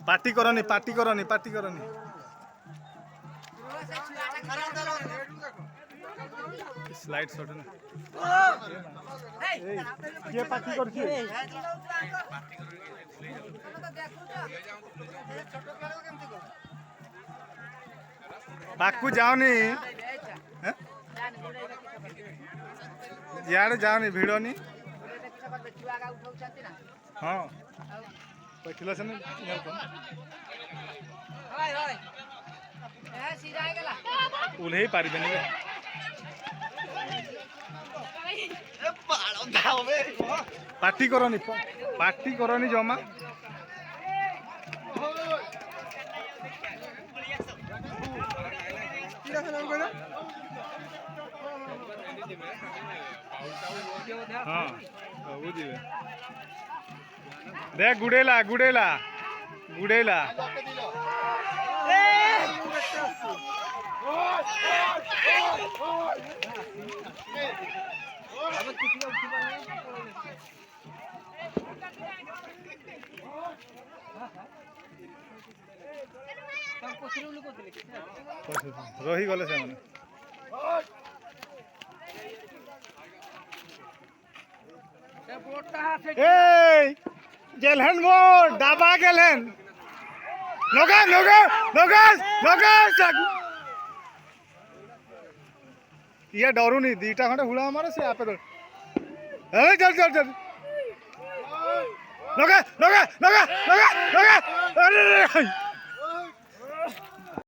party करनी party करनी party करनी स्लाइड शॉट ना ये पार्टी करछी पाकू जाओनी यार जाओनी भिड़नी हाँ पछिला से उल्हे पारी देने पार्टी करनी जमा हाँ बुझे देख गुड़ेला गुड़ेला गुड़ेला रही गले से गेलहन वो डाबा गेलहन लोगा लोगा लोगा लोगा ये डरू नहीं दीटा खंडे हुड़ा हमारे से आप अरे चल चल चल लोगा लोगा लोगा लोगा लोगा अरे